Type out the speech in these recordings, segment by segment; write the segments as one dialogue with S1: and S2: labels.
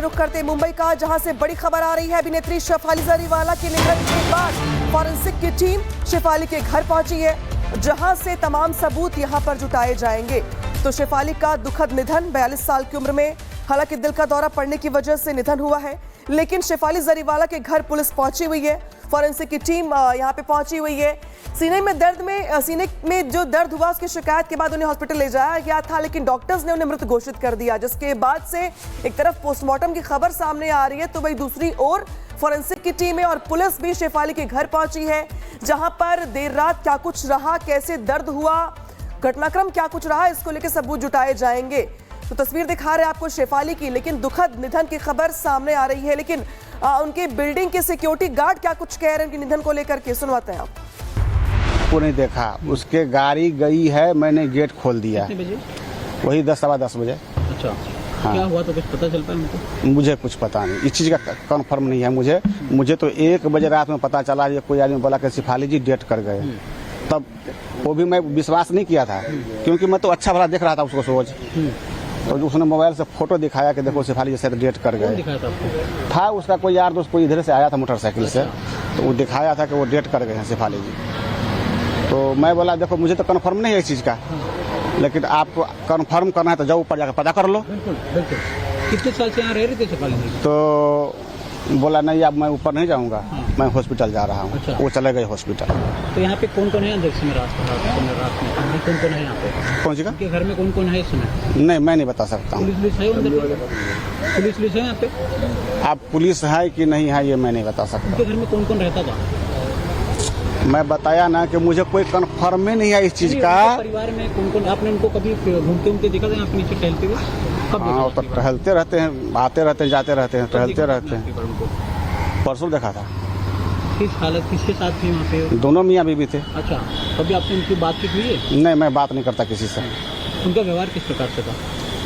S1: रुख करते मुंबई का, जहां से बड़ी खबर आ रही है। अभिनेत्री शेफाली जरीवाला के निधन के बाद फॉरेंसिक की टीम शेफाली के घर पहुंची है, जहां से तमाम सबूत यहां पर जुटाए जाएंगे। तो शेफाली का दुखद निधन 42 साल की उम्र में, हालांकि दिल का दौरा पड़ने की वजह से निधन हुआ है, लेकिन शेफाली जरीवाला के घर पुलिस पहुंची हुई है, फॉरेंसिक की टीम यहां पे पहुंची हुई है। सीने में जो दर्द हुआ, उसकी शिकायत के बाद उन्हें हॉस्पिटल ले जाया गया था, लेकिन डॉक्टर्स ने उन्हें मृत घोषित कर दिया, जिसके बाद से एक तरफ पोस्टमार्टम की खबर सामने आ रही है, तो वही दूसरी ओर फॉरेंसिक की टीमें और पुलिस भी शेफाली के घर पहुंची है, जहां पर देर रात क्या कुछ रहा, कैसे दर्द हुआ, घटनाक्रम क्या कुछ रहा, इसको लेकर सबूत जुटाए जाएंगे। तो तस्वीर दिखा रहे हैं आपको शेफाली की, लेकिन दुखद निधन की खबर सामने आ रही है। लेकिन उनके बिल्डिंग के सिक्योरिटी गार्ड क्या कुछ कह रहे हैं उनके निधन को लेकर के, सुनवाते हैं आप।
S2: को नहीं देखा, उसके गाड़ी गई है, मैंने गेट खोल दिया।
S3: कितने बजे?
S2: वही 10 सवा 10 बजे।
S3: अच्छा,
S2: हाँ।
S3: क्या हुआ तो कुछ पता चल पाया मुझको?
S2: मुझे कुछ पता नहीं, इस चीज़ का कंफर्म नहीं है मुझे तो 1 बजे रात में पता चला, ये कोई आदमी बोला कि शेफाली जी डेथ कर गए। तब वो भी मैं विश्वास नहीं किया था, क्योंकि मैं तो अच्छा भला देख रहा था उसको सोच। तो उसने मोबाइल से फोटो दिखाया कि देखो शेफाली जैसे डेथ कर गए।
S3: दिखाया था आपको?
S2: था उसका कोई यार दोस्त, कोई इधर से आया था मोटरसाइकिल से, तो वो दिखाया था कि वो डेथ कर गए हैं शेफाली जी। तो मैं बोला देखो मुझे तो कंफर्म नहीं है इस चीज़ का, लेकिन आपको कंफर्म करना है तो जाओ ऊपर जाकर पता कर लो।
S3: बिल्कुल बिल्कुल। कितने साल से यहाँ रह रहे थे शेफाली जी?
S2: तो बोला नहीं, अब मैं ऊपर नहीं जाऊंगा, मैं हॉस्पिटल जा रहा हूँ।
S3: अच्छा।
S2: वो चले गए हॉस्पिटल।
S3: तो यहाँ पे कौन कौन है अंदर से? रात में कौन कौन है यहाँ पे?
S2: कौन सी का?
S3: आपके घर में कौन कौन है इसमें?
S2: नहीं, मैं नहीं बता सकता हूँ।
S3: पुलिस है अंदर? पुलिस है यहाँ पे?
S2: आप पुलिस है कि नहीं है ये मैं नहीं बता सकता।
S3: उनके घर में कौन कौन रहता था?
S2: मैं बताया ना कि मुझे कोई कंफर्म ही नहीं है इस चीज़ का।
S3: परिवार में कौन कौन, आपने उनको कभी घूमते देखा था यहाँ पे नीचे टहलते हुए?
S2: हाँ, तो टहलते रहते हैं, आते रहते हैं, जाते रहते हैं, टहलते रहते हैं। परसों देखा था।
S3: किस हालत, किसके साथ थे वहाँ पे?
S2: दोनों मियाँ बीवी थे।
S3: अच्छा, कभी आपने उनकी बातचीत हुई है?
S2: नहीं, मैं बात नहीं करता किसी से।
S3: उनका व्यवहार किस प्रकार से था?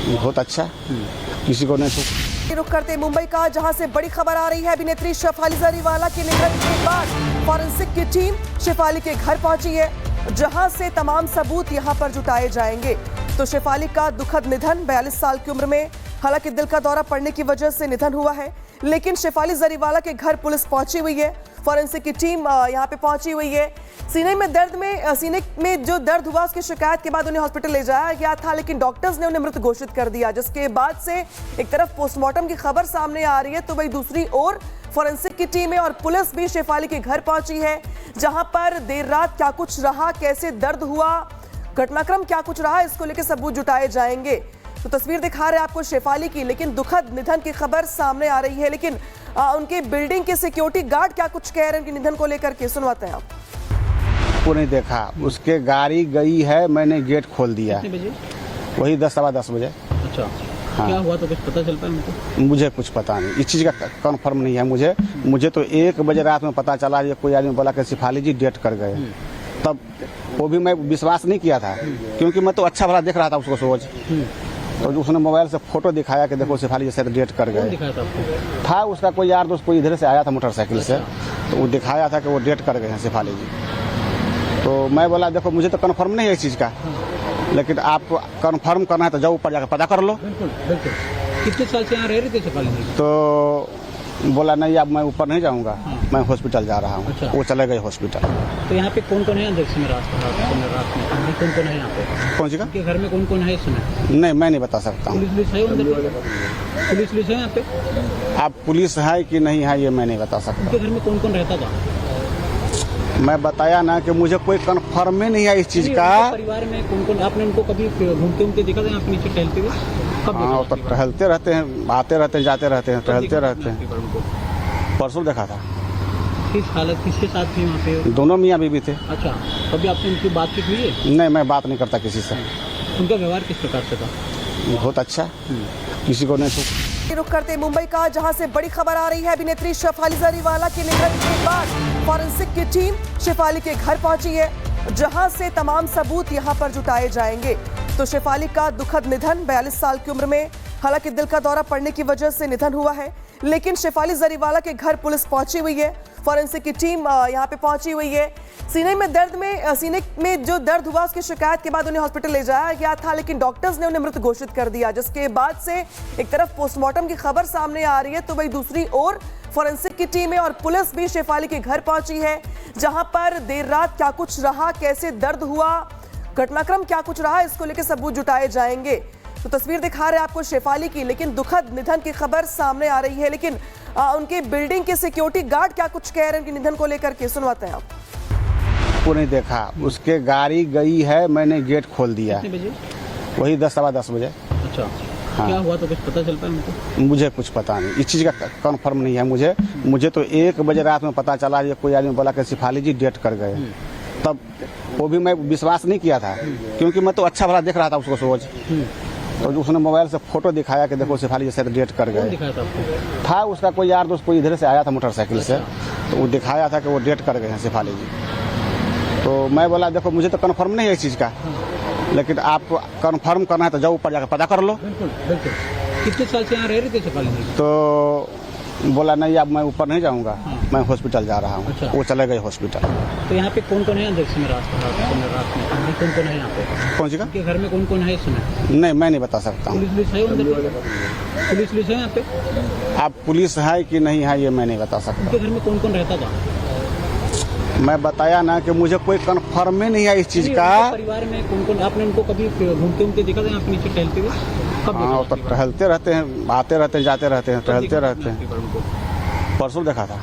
S2: बहुत अच्छा, किसी को नहीं छू।
S1: रुख करते मुंबई का, जहां से बड़ी खबर आ रही है। अभिनेत्री शेफाली जरीवाला के निधन के बाद फॉरेंसिक की टीम शेफाली के घर पहुंची है, जहां से तमाम सबूत यहां पर जुटाए जाएंगे। तो शेफाली का दुखद निधन 42 साल की उम्र में, हालांकि दिल का दौरा पड़ने की वजह से निधन हुआ है, लेकिन शेफाली जरीवाला के घर पुलिस पहुंची हुई है, फॉरेंसिक की टीम यहां पे पहुंची हुई है। सीने में जो दर्द हुआ, उसकी शिकायत के बाद उन्हें हॉस्पिटल ले जाया गया था, लेकिन डॉक्टर्स ने उन्हें मृत घोषित कर दिया, जिसके बाद से एक तरफ पोस्टमार्टम की खबर सामने आ रही है, तो वही दूसरी ओर फॉरेंसिक की टीमें और पुलिस भी शेफाली के घर पहुंची है, जहां पर देर रात क्या कुछ रहा, कैसे दर्द हुआ, घटनाक्रम क्या कुछ रहा, इसको लेकर सबूत जुटाए जाएंगे। तो तस्वीर दिखा रहे हैं आपको शेफाली की, लेकिन दुखद निधन की खबर सामने आ रही है। लेकिन उनके बिल्डिंग के सिक्योरिटी गार्ड क्या कुछ कह रहे हैं उनके निधन को लेकर के, सुनवाते हैं आप।
S2: को नहीं देखा, उसके गाड़ी गई है, मैंने गेट खोल दिया।
S3: कितने बजे?
S2: वही 10 सवा 10 बजे।
S3: अच्छा,
S2: हाँ।
S3: क्या हुआ तो कुछ पता चल पाया मुझको?
S2: मुझे कुछ पता नहीं, इस चीज़ का कंफर्म नहीं है मुझे तो 1 बजे रात में पता चला, ये कोई आदमी बोला कि शेफाली जी डेथ कर गए। तब वो भी मैं विश्वास नहीं किया था, क्योंकि मैं तो अच्छा भला देख रहा था उसको सोच। तो उसने मोबाइल से फोटो दिखाया कि देखो शेफाली जैसे डेथ कर गए।
S3: दिखाया था आपको?
S2: था उसका कोई यार दोस्त, कोई इधर से आया था मोटरसाइकिल से, तो वो दिखाया था कि वो डेथ कर गए हैं शेफाली जी। तो मैं बोला देखो मुझे तो कंफर्म नहीं है इस चीज़ का, लेकिन आपको कंफर्म करना है तो जाओ ऊपर जाकर पता कर लो।
S3: बिल्कुल बिल्कुल। कितने साल से यहाँ रह रहे थे शेफाली जी?
S2: तो बोला नहीं, अब मैं ऊपर नहीं जाऊंगा, मैं हॉस्पिटल जा रहा हूँ।
S3: अच्छा।
S2: वो चले गए हॉस्पिटल।
S3: तो यहाँ पे कौन कौन है अंदर से? रात में कौन कौन है यहाँ पे?
S2: कौन सी का?
S3: आपके घर में कौन कौन है इसमें?
S2: नहीं, मैं नहीं बता सकता हूँ।
S3: पुलिस है अंदर? पुलिस है यहाँ पे?
S2: आप पुलिस है कि नहीं है ये मैं नहीं बता सकता।
S3: उनके घर में कौन कौन रहता था?
S2: मैं बताया ना कि मुझे कोई कंफर्म ही नहीं है इस चीज़ का।
S3: परिवार में कौन कौन, आपने उनको कभी घूमते देखा था यहाँ पे नीचे टहलते हुए?
S2: हाँ, तो टहलते रहते हैं, आते रहते हैं, जाते रहते हैं, टहलते रहते हैं। परसों देखा था।
S3: किस हालत, किसके साथ थे वहाँ पे?
S2: दोनों मियाँ बीवी थे।
S3: अच्छा, कभी आपने उनकी बातचीत हुई है?
S2: नहीं, मैं बात नहीं करता किसी से।
S3: उनका व्यवहार किस प्रकार से था?
S2: बहुत अच्छा, किसी को नहीं छू।
S1: रुख करते मुंबई का, जहां से बड़ी खबर आ रही है। अभिनेत्री शेफाली जरीवाला के निधन के बाद फॉरेंसिक की टीम शेफाली के घर पहुंची है, जहां से तमाम सबूत यहां पर जुटाए जाएंगे। तो शेफाली का दुखद निधन 42 साल की उम्र में, हालांकि दिल का दौरा पड़ने की वजह से निधन हुआ है, लेकिन शेफाली जरीवाला के घर पुलिस पहुंची हुई है। फॉरेंसिक की टीम यहां पे पहुंची हुई है। सीने में जो दर्द हुआ उसकी शिकायत के बाद उन्हें हॉस्पिटल ले जाया गया था, लेकिन डॉक्टर्स ने उन्हें मृत घोषित कर दिया, जिसके बाद से एक तरफ पोस्टमार्टम की खबर सामने आ रही है तो वही दूसरी ओर फॉरेंसिक की टीमें और पुलिस भी शेफाली के घर पहुंची है, जहां पर देर रात क्या कुछ रहा, कैसे दर्द हुआ, घटनाक्रम क्या कुछ रहा, इसको लेकर सबूत जुटाए जाएंगे। तो तस्वीर दिखा रहे हैं आपको शेफाली की, लेकिन दुखद निधन की खबर सामने आ रही है। लेकिन उनके बिल्डिंग के सिक्योरिटी गार्ड क्या कुछ कह रहे हैं उनके निधन को लेकर के, सुनवाते हैं आप।
S2: को नहीं देखा, उसके गाड़ी गई है, मैंने गेट खोल दिया।
S3: कितने बजे?
S2: वही 10 सवा 10 बजे।
S3: अच्छा,
S2: हाँ।
S3: क्या हुआ तो कुछ पता चल पाया उनको?
S2: मुझे कुछ पता नहीं, इस चीज़ का कंफर्म नहीं है मुझे तो 1 बजे रात में पता चला, ये कोई आदमी बोला कि शेफाली जी डेट कर गए। तब वो भी मैं विश्वास नहीं किया था, क्योंकि मैं तो अच्छा भला देख रहा था उसको रोज। तो उसने मोबाइल से फोटो दिखाया कि देखो शेफाली जैसे डेट कर गए।
S3: दिखाया था आपको?
S2: था उसका कोई यार दोस्त, कोई इधर से आया था मोटरसाइकिल से, तो वो दिखाया था कि वो डेट कर गए हैं शेफाली जी। तो मैं बोला देखो मुझे तो कंफर्म नहीं है इस चीज़ का, लेकिन आपको कंफर्म करना है तो जाओ ऊपर जाकर पता कर लो।
S3: बिल्कुल बिल्कुल। कितने साल से यहाँ रह रहे थे शेफाली जी?
S2: तो बोला नहीं अब मैं ऊपर नहीं जाऊंगा, मैं हॉस्पिटल जा रहा हूँ।
S3: अच्छा।
S2: वो चले गए हॉस्पिटल।
S3: तो यहाँ पे कौन कौन है अंदर से? रात में कौन कौन है यहाँ पे?
S2: कौन सी का?
S3: आपके घर में कौन कौन है इसमें?
S2: नहीं मैं नहीं बता सकता हूँ।
S3: पुलिस है अंदर? पुलिस है यहाँ पे?
S2: आप पुलिस है कि नहीं है ये मैं नहीं बता सकता।
S3: उनके घर में कौन कौन रहता था?
S2: मैं बताया ना कि मुझे कोई कंफर्म ही नहीं है इस चीज़ का।
S3: परिवार में कौन कौन, आपने उनको कभी घूमते देखा था यहाँ पे नीचे टहलते हुए?
S2: हाँ तो टहलते रहते हैं, आते रहते हैं, जाते रहते हैं, टहलते रहते हैं। परसों देखा था।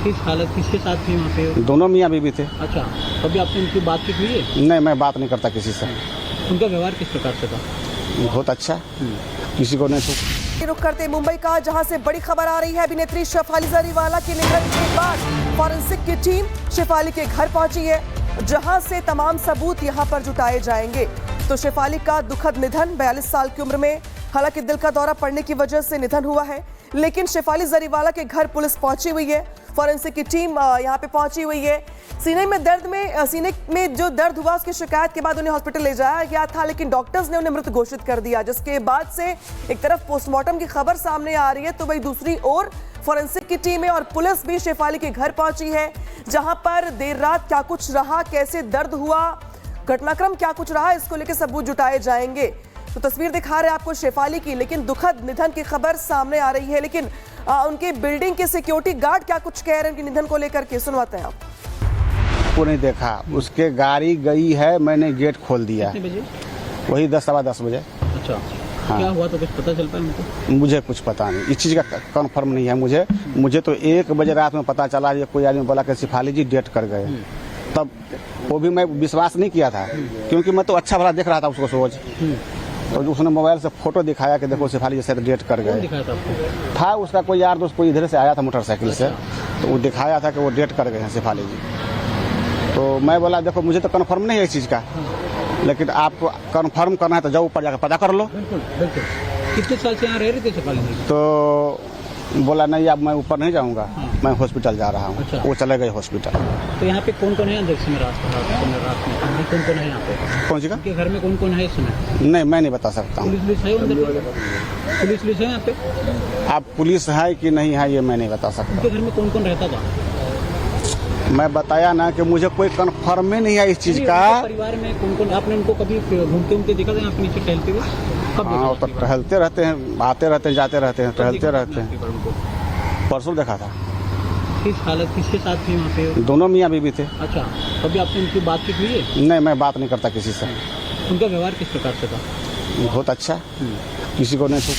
S3: किस हालत, किसके साथ थे वहाँ पे?
S2: दोनों मियाँ बीवी थे।
S3: अच्छा, कभी आपसे उनकी बातचीत हुई है?
S2: नहीं मैं बात नहीं करता किसी से।
S3: उनका व्यवहार किस प्रकार से था?
S2: बहुत अच्छा, किसी को नहीं छू।
S1: रुक करते मुंबई का, जहां से बड़ी खबर आ रही है। अभिनेत्री शेफाली जरीवाला के निधन के बाद फॉरेंसिक की टीम शेफाली के घर पहुंची है, जहां से तमाम सबूत यहां पर जुटाए जाएंगे। तो शेफाली का दुखद निधन 42 साल की उम्र में, हालांकि दिल का दौरा पड़ने की वजह से निधन हुआ है, लेकिन शेफाली जरीवाला के घर पुलिस पहुंची हुई है। फॉरेंसिक की टीम यहां पे पहुंची हुई है। सीने में जो दर्द हुआ उसकी शिकायत के बाद उन्हें हॉस्पिटल ले जाया गया था, लेकिन डॉक्टर्स ने उन्हें मृत घोषित कर दिया, जिसके बाद से एक तरफ पोस्टमार्टम की खबर सामने आ रही है तो वही दूसरी ओर फॉरेंसिक की टीमें और पुलिस भी शेफाली के घर पहुंची है, जहां पर देर रात क्या कुछ रहा, कैसे दर्द हुआ, घटनाक्रम क्या कुछ रहा, इसको लेकर सबूत जुटाए जाएंगे। तो तस्वीर दिखा रहे हैं आपको शेफाली की, लेकिन दुखद निधन की खबर सामने आ रही है। लेकिन उनके बिल्डिंग के सिक्योरिटी गार्ड क्या कुछ कह रहे हैं उनके निधन को लेकर के, सुनवाते हैं आप।
S2: को नहीं देखा, उसके गाड़ी गई है, मैंने गेट खोल दिया।
S3: कितने बजे?
S2: वही 10 सवा 10 बजे।
S3: अच्छा,
S2: हाँ।
S3: क्या हुआ तो कुछ पता चल पाया उनको?
S2: मुझे कुछ पता नहीं, इस चीज़ का कंफर्म नहीं है मुझे तो 1 बजे रात में पता चला, ये कोई आदमी बोला कि शेफाली जी डेट कर गए। तब वो भी मैं विश्वास नहीं किया था, क्योंकि मैं तो अच्छा भला देख रहा था उसको रोज। तो उसने मोबाइल से फोटो दिखाया कि देखो शेफाली जैसे डेट कर गए।
S3: दिखाया था आपको?
S2: था उसका कोई यार दोस्त, कोई इधर से आया था मोटरसाइकिल से, तो वो दिखाया था कि वो डेट कर गए हैं शेफाली जी। तो मैं बोला देखो मुझे तो कंफर्म नहीं है इस चीज़ का, लेकिन आपको कंफर्म करना है तो जाओ ऊपर जाकर पता कर लो।
S3: बिल्कुल बिल्कुल। कितने साल से यहाँ रह रहे थे शेफाली जी?
S2: तो बोला नहीं अब मैं ऊपर नहीं जाऊंगा, मैं हॉस्पिटल जा रहा हूँ।
S3: अच्छा।
S2: वो चले गए हॉस्पिटल।
S3: तो यहाँ पे कौन कौन है अंदर से? रात में कौन कौन है यहाँ पे?
S2: कौन सी का?
S3: आपके घर में कौन कौन है इसमें?
S2: नहीं मैं नहीं बता सकता हूँ।
S3: पुलिस है अंदर? पुलिस है यहाँ पे?
S2: आप पुलिस है कि नहीं है ये मैं नहीं बता सकता।
S3: उनके घर में कौन कौन रहता था?
S2: मैं बताया ना कि मुझे कोई कंफर्म ही नहीं है इस चीज़ का।
S3: परिवार में कौन कौन, आपने उनको कभी घूमते देखा था यहाँ पे नीचे टहलते हुए?
S2: हाँ तो टहलते रहते हैं, आते रहते हैं, जाते रहते हैं, टहलते रहते हैं। परसों देखा था।
S3: किस हालत, किसके साथ थे वहाँ पे?
S2: दोनों मियाँ बीवी थे।
S3: अच्छा, कभी आपसे उनकी बातचीत हुई है?
S2: नहीं मैं बात नहीं करता किसी से।
S3: उनका व्यवहार किस प्रकार से था?
S2: बहुत अच्छा, किसी को नहीं छू।